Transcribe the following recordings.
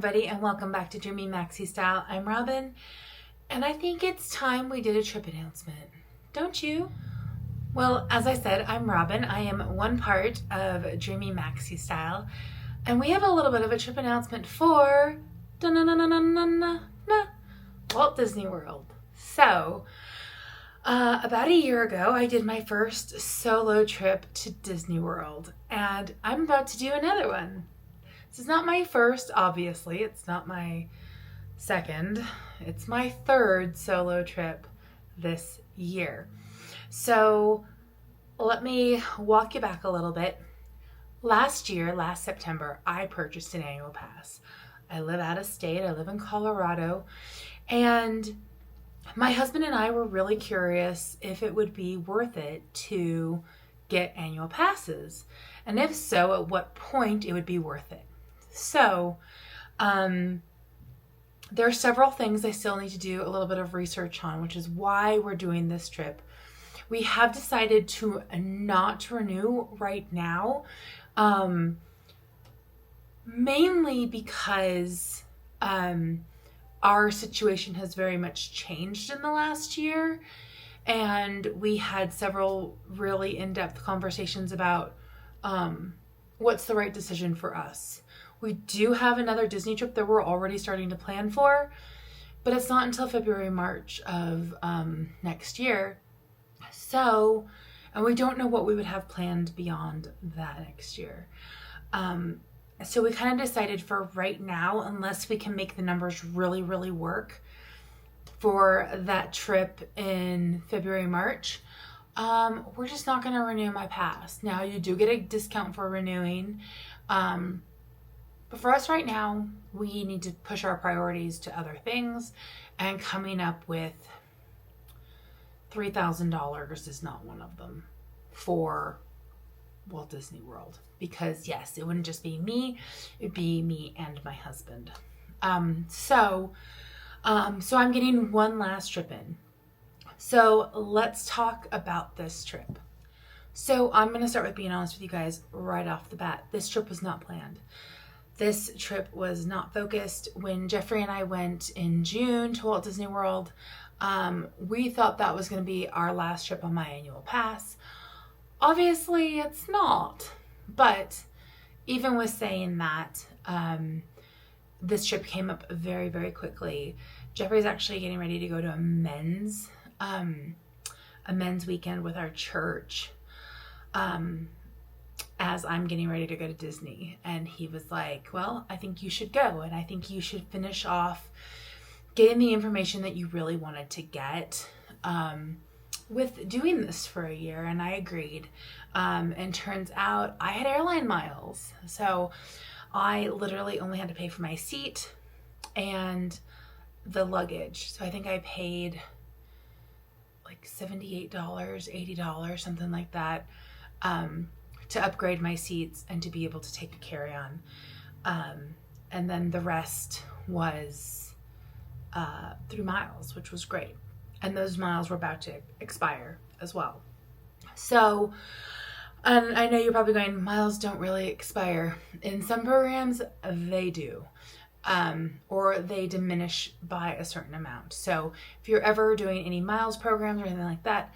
everybody, and welcome back to Dreamy Maxi Style. I'm Robin, and I think it's time we did a trip announcement. Don't you? Well, as I said, I'm Robin. I am one part of Dreamy Maxi Style, and we have a little bit of a trip announcement for Walt Disney World. So, about a year ago, I did my first solo trip to Disney World, and I'm about to do another one. This is not my first, obviously. It's not my second. It's my third solo trip this year. So let me walk you back a little bit. Last September, I purchased an annual pass. I live out of state. I live in Colorado. And my husband and I were really curious if it would be worth it to get annual passes. And if so, at what point it would be worth it. So, there are several things I still need to do a little bit of research on, which is why we're doing this trip. We have decided to not renew right now, mainly because our situation has very much changed in the last year, and we had several really in-depth conversations about what's the right decision for us. We do have another Disney trip that we're already starting to plan for, but it's not until February, March of next year. So, and we don't know what we would have planned beyond that next year. So we kind of decided for right now, unless we can make the numbers really, really work for that trip in February, March, we're just not going to renew my pass. Now, you do get a discount for renewing, but for us right now, we need to push our priorities to other things, and coming up with $3,000 is not one of them for Walt Disney World. Because yes, it wouldn't just be me, it'd be me and my husband. So I'm getting one last trip in. So let's talk about this trip. So I'm going to start with being honest with you guys right off the bat. This trip was not planned. This trip was not focused. When Jeffrey and I went in June to Walt Disney World, we thought that was going to be our last trip on my annual pass. Obviously, it's not. But even with saying that, this trip came up very, very quickly. Jeffrey's actually getting ready to go to a men's weekend with our church, as I'm getting ready to go to Disney. And he was like, well, I think you should go. And I think you should finish off getting the information that you really wanted to get with doing this for a year. And I agreed. And turns out I had airline miles. So I literally only had to pay for my seat and the luggage. So I think I paid like $78, $80, something like that, to upgrade my seats and to be able to take a carry-on. And then the rest was through miles, which was great. And those miles were about to expire as well. So, and I know you're probably going, miles don't really expire. In some programs, they do. Or they diminish by a certain amount. So if you're ever doing any miles programs or anything like that,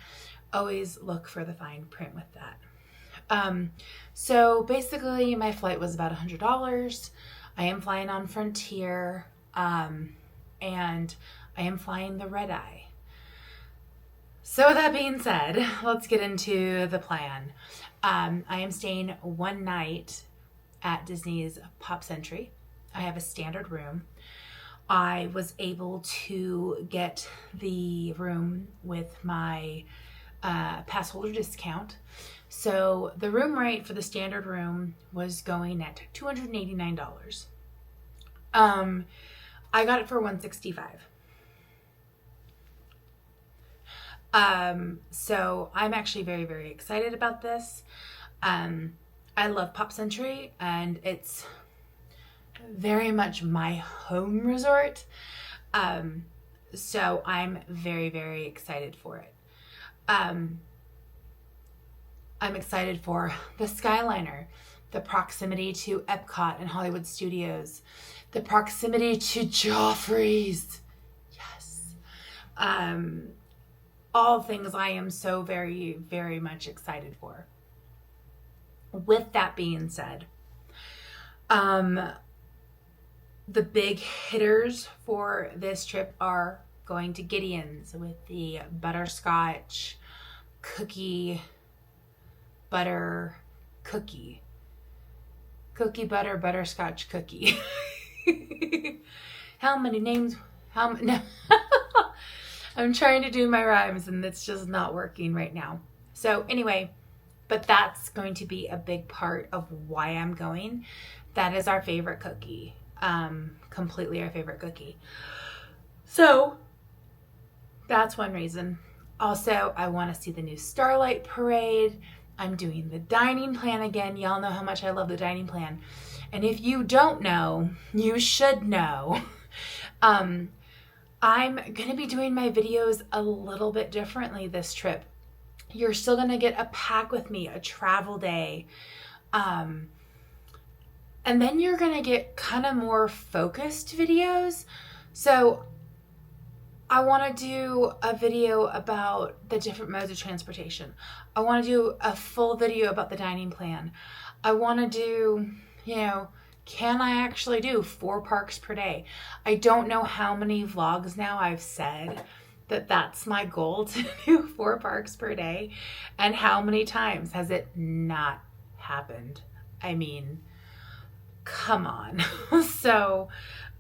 always look for the fine print with that. So basically my flight was about $100. I am flying on Frontier, and I am flying the red eye. So that being said, let's get into the plan. I am staying one night at Disney's Pop Century. I have a standard room. I was able to get the room with my pass holder discount. So the room rate for the standard room was going at $289. I got it for $165. So I'm actually very, very excited about this. I love Pop Century, and it's very much my home resort. So I'm very, very excited for it. I'm excited for the Skyliner. the proximity to Epcot and Hollywood Studios, the proximity to Joffrey's. Yes. All things I am so very, very much excited for. With that being said, the big hitters for this trip are going to Gideon's with the butterscotch cookie butter cookie. Cookie butter butterscotch cookie. How many names? How many? No. I'm trying to do my rhymes and it's just not working right now. So anyway, but that's going to be a big part of why I'm going. That is our favorite cookie. Completely our favorite cookie. So that's one reason. Also, I want to see the new Starlight Parade. I'm doing the dining plan again. Y'all know how much I love the dining plan. And if you don't know, you should know. I'm going to be doing my videos a little bit differently this trip. You're still going to get a pack with me, a travel day. And then you're going to get kind of more focused videos. So I want to do a video about the different modes of transportation. I want to do a full video about the dining plan. I want to do, can I actually do 4 parks per day? I don't know how many vlogs now I've said that that's my goal, to do 4 parks per day. And how many times has it not happened? I mean, come on. So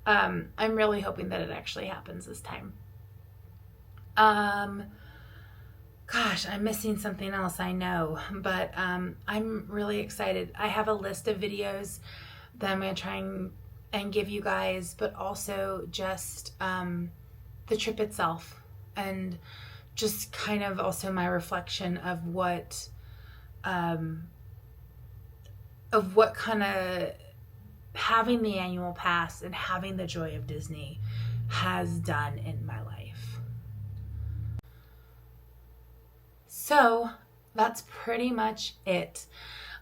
I'm really hoping that it actually happens this time. Gosh, I'm missing something else, I know, but I'm really excited. I have a list of videos that I'm going to try and give you guys, but also just the trip itself, and just kind of also my reflection of what kind of having the annual pass and having the joy of Disney has done in my life. So that's pretty much it.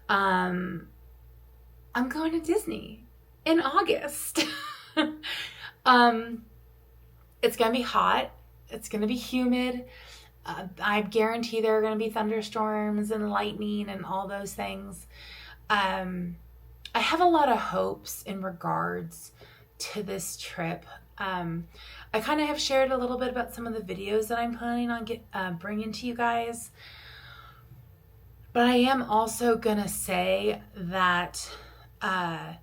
I'm going to Disney in August. It's going to be hot. It's going to be humid. I guarantee there are going to be thunderstorms and lightning and all those things. I have a lot of hopes in regards to this trip. I kind of have shared a little bit about some of the videos that I'm planning on bringing to you guys. But I am also going to say that I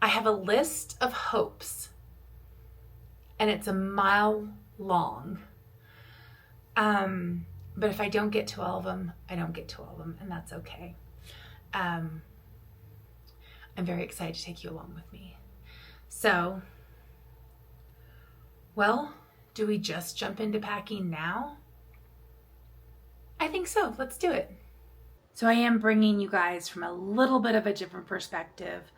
have a list of hopes, and it's a mile long. But if I don't get to all of them, I don't get to all of them, and that's okay. I'm very excited to take you along with me. So, well, do we just jump into packing now? I think so. Let's do it. So I am bringing you guys from a little bit of a different perspective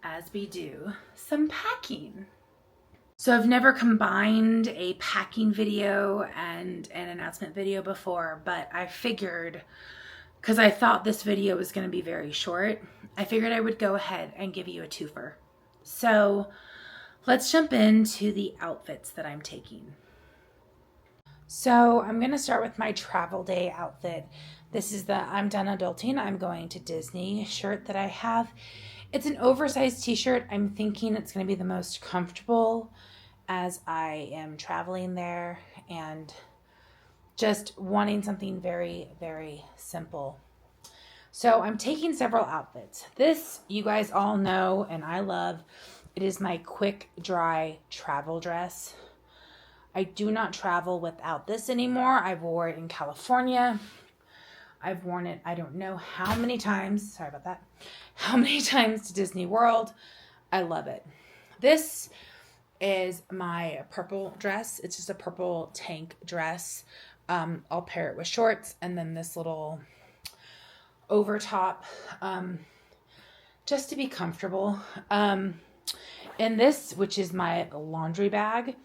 as we do some packing. So I've never combined a packing video and an announcement video before, but I figured, because I thought this video was going to be very short, I figured I would go ahead and give you a twofer. So let's jump into the outfits that I'm taking. So I'm going to start with my travel day outfit. This is the I'm done adulting, I'm going to Disney shirt that I have. It's an oversized t-shirt. I'm thinking it's going to be the most comfortable as I am traveling there and just wanting something very, very simple. So I'm taking several outfits. This, you guys all know and I love. It is my quick, dry travel dress. I do not travel without this anymore. I've worn it in California. I've worn it, I don't know how many times. Sorry about that. How many times to Disney World. I love it. This is my purple dress. It's just a purple tank dress. I'll pair it with shorts and then this little over top, just to be comfortable. In this, which is my laundry bag,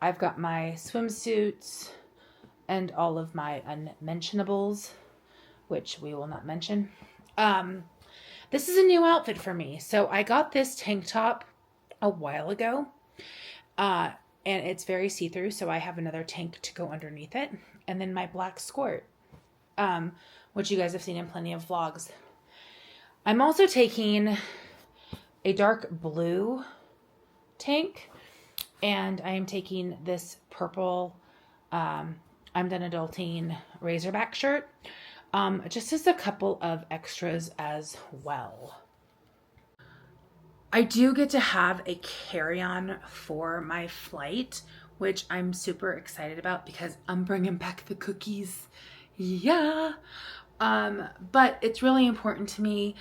I've got my swimsuits and all of my unmentionables, which we will not mention. This is a new outfit for me. So I got this tank top a while ago. And it's very see-through, so I have another tank to go underneath it. And then my black skirt, which you guys have seen in plenty of vlogs. I'm also taking a dark blue tank, and I am taking this purple I'm Done Adulting Razorback shirt, just as a couple of extras as well. I do get to have a carry-on for my flight, which I'm super excited about because I'm bringing back the cookies. Yeah. But it's really important to me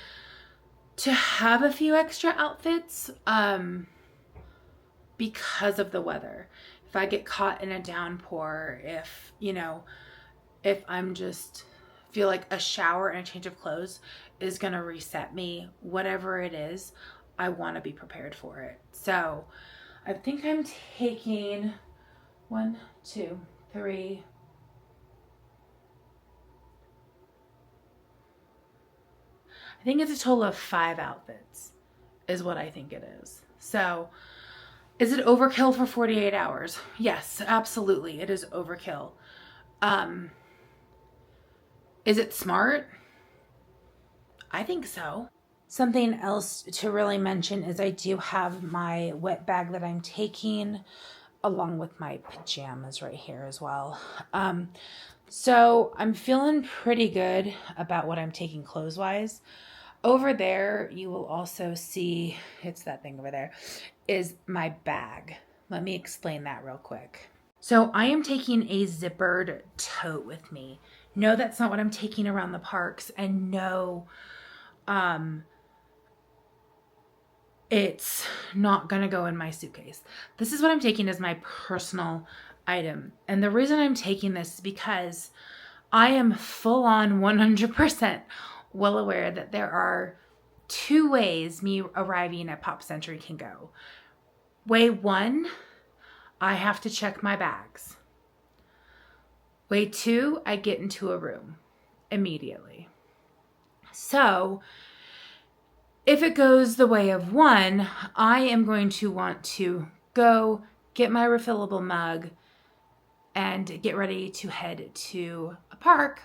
to have a few extra outfits, because of the weather. If I get caught in a downpour, if I'm just feel like a shower and a change of clothes is going to reset me, whatever it is, I want to be prepared for it. So I think I'm taking 1, 2, 3. I think it's a total of 5 outfits is what I think it is. So is it overkill for 48 hours? Yes, absolutely. It is overkill. Is it smart? I think so. Something else to really mention is I do have my wet bag that I'm taking along with my pajamas right here as well. So I'm feeling pretty good about what I'm taking clothes-wise. Over there, you will also see, it's that thing over there, is my bag. Let me explain that real quick. So I am taking a zippered tote with me. No, that's not what I'm taking around the parks. And no, it's not going to go in my suitcase. This is what I'm taking as my personal item. And the reason I'm taking this is because I am full on 100% well aware that there are 2 ways me arriving at Pop Century can go. Way 1, I have to check my bags. Way 2, I get into a room immediately. So if it goes the way of 1, I am going to want to go get my refillable mug and get ready to head to a park.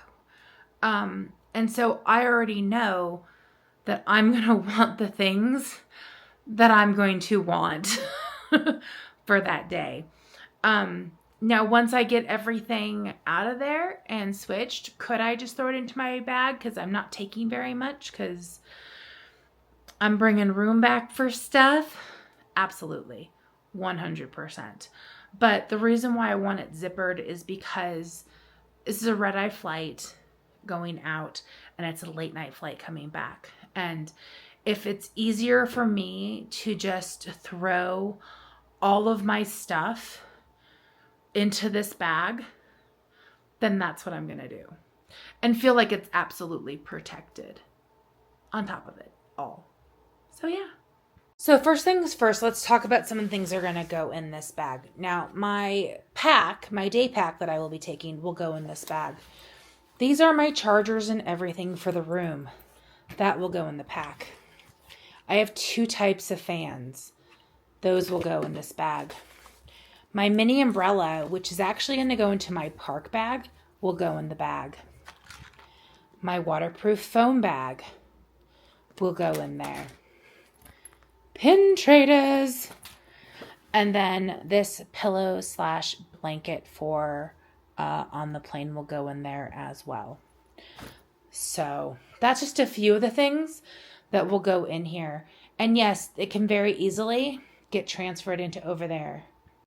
And so I already know that I'm going to want the things that I'm going to want for that day. Now, once I get everything out of there and switched, could I just throw it into my bag? Because I'm not taking very much because I'm bringing room back for stuff. Absolutely. 100%. But the reason why I want it zippered is because this is a red-eye flight going out and it's a late night flight coming back. And if it's easier for me to just throw all of my stuff into this bag, then that's what I'm going to do. And feel like it's absolutely protected on top of it all. So yeah. So first things first, let's talk about some of the things that are going to go in this bag. Now, my day pack that I will be taking will go in this bag. These are my chargers and everything for the room. That will go in the pack. I have 2 types of fans. Those will go in this bag. My mini umbrella, which is actually going to go into my park bag, will go in the bag. My waterproof foam bag will go in there. Pin traders. And then this pillow / blanket for on the plane will go in there as well. So that's just a few of the things that will go in here. And yes, it can very easily get transferred into over there.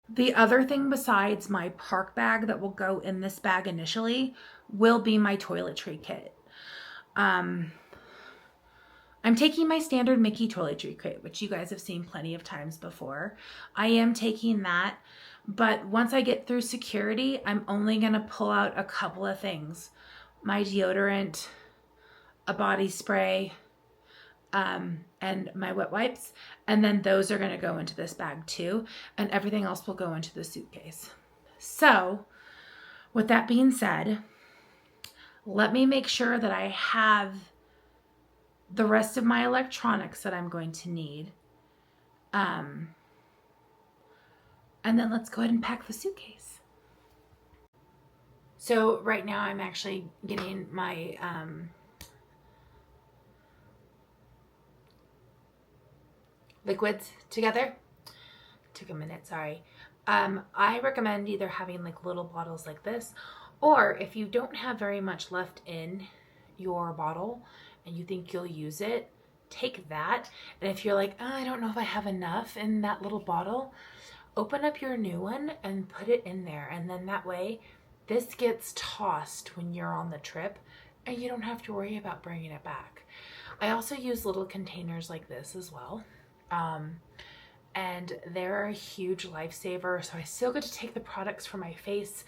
The other thing besides my park bag that will go in this bag initially will be my toiletry kit. I'm taking my standard Mickey toiletry kit, which you guys have seen plenty of times before. I am taking that, but once I get through security, I'm only going to pull out a couple of things. My deodorant, a body spray, and my wet wipes. And then those are going to go into this bag too. And everything else will go into the suitcase. So with that being said, let me make sure that I have the rest of my electronics that I'm going to need. And then let's go ahead and pack the suitcase. So right now I'm actually getting my liquids together. Took a minute, sorry. I recommend either having like little bottles like this, or if you don't have very much left in your bottle and you think you'll use it, take that. And if you're like, oh, I don't know if I have enough in that little bottle, open up your new one and put it in there. And then that way this gets tossed when you're on the trip and you don't have to worry about bringing it back. I also use little containers like this as well. And they're a huge lifesaver. So I still get to take the products for my face,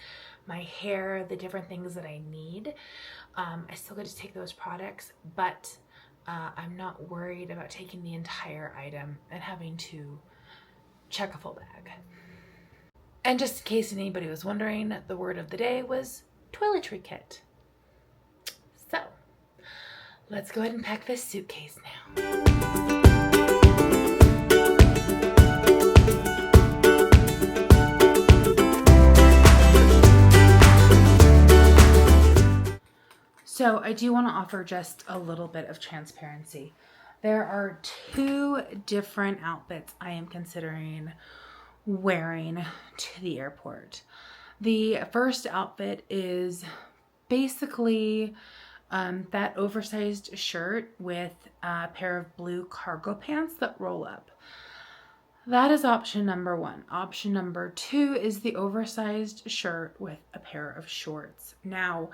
my hair, the different things that I need. I still get to take those products, but I'm not worried about taking the entire item and having to check a full bag. And just in case anybody was wondering, the word of the day was toiletry kit. So let's go ahead and pack this suitcase now. So I do want to offer just a little bit of transparency. There are two different outfits I am considering wearing to the airport. The first outfit is basically that oversized shirt with a pair of blue cargo pants that roll up. That is option number one. Option number two is the oversized shirt with a pair of shorts. Now,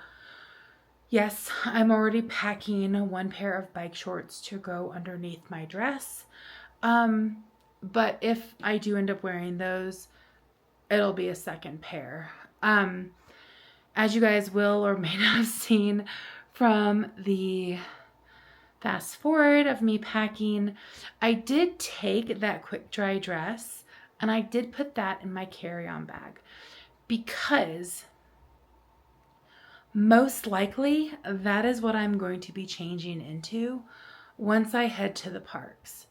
yes, I'm already packing one pair of bike shorts to go underneath my dress. But if I do end up wearing those, it'll be a second pair. As you guys will or may not have seen from the fast forward of me packing, I did take that quick dry dress and I did put that in my carry-on bag because most likely that is what I'm going to be changing into once I head to the parks.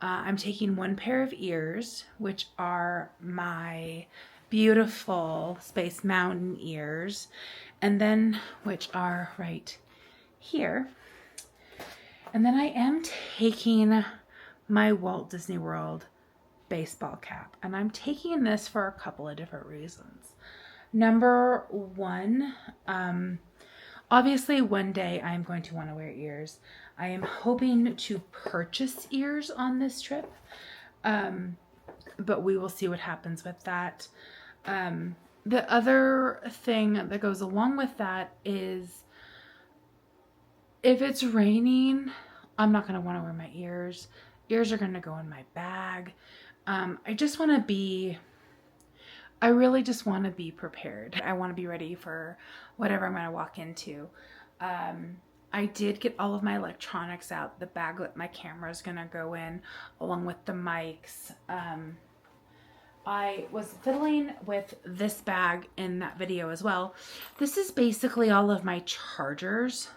I'm taking one pair of ears, which are my beautiful Space Mountain ears, and then which are right here. And then I am taking my Walt Disney World baseball cap, and I'm taking this for a couple of different reasons. Number one, obviously one day I'm going to want to wear ears. I am hoping to purchase ears on this trip, but we will see what happens with that. The other thing that goes along with that is if it's raining, I'm not going to want to wear my ears. Ears are going to go in my bag. I really just want to be prepared. I want to be ready for whatever I'm going to walk into. I did get all of my electronics out, the bag that my camera is going to go in, along with the mics. I was fiddling with this bag in that video as well. This is basically all of my chargers.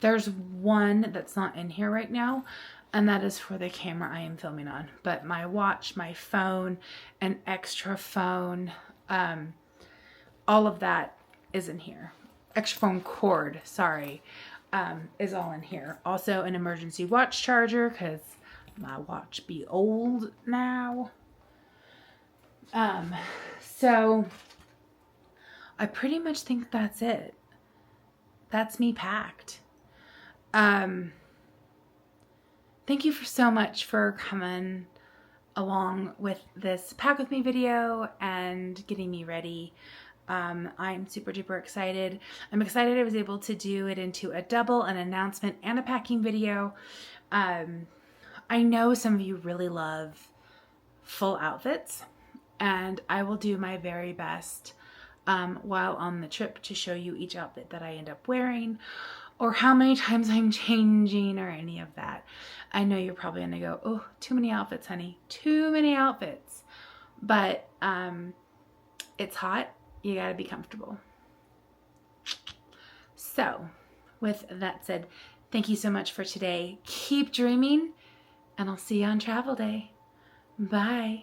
There's one that's not in here right now, and that is for the camera I am filming on. But my watch, my phone, an extra phone, all of that is in here. Extra phone cord, sorry, is all in here. Also an emergency watch charger because my watch be old now. So I pretty much think that's it. That's me packed. Thank you so much for coming along with this Pack With Me video and getting me ready. I'm super duper excited. I'm excited I was able to do it into a double, an announcement and a packing video. I know some of you really love full outfits, and I will do my very best while on the trip to show you each outfit that I end up wearing, or how many times I'm changing, or any of that. I know you're probably gonna go, oh, too many outfits, honey, too many outfits. But it's hot, you gotta be comfortable. So with that said, Thank you so much for today. Keep dreaming, and I'll see you on travel day. Bye.